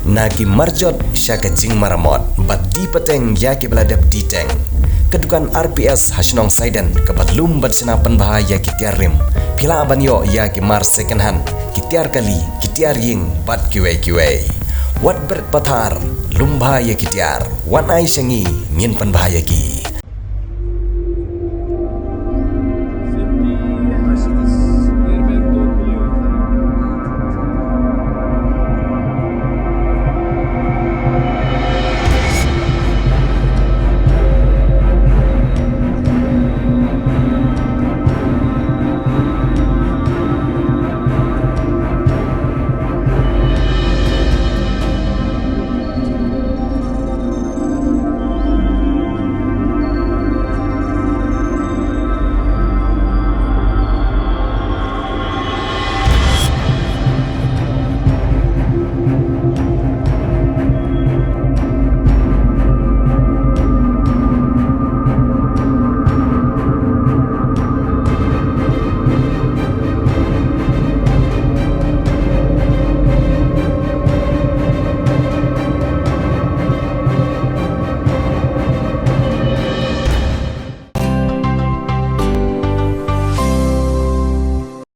Naki marjot syaka jing maramot bat di peteng yaki beladap di teng. Kedukan RPS Hasnong Saiden kebatlum bat senapan bahaya kitiar rim. Pila abanyo yaki mar second hand kitiar kali kitiar ying bat kiwei. Wat berpatar lumbah ya kitiar wan ai syangi ngin pan bahaya ki.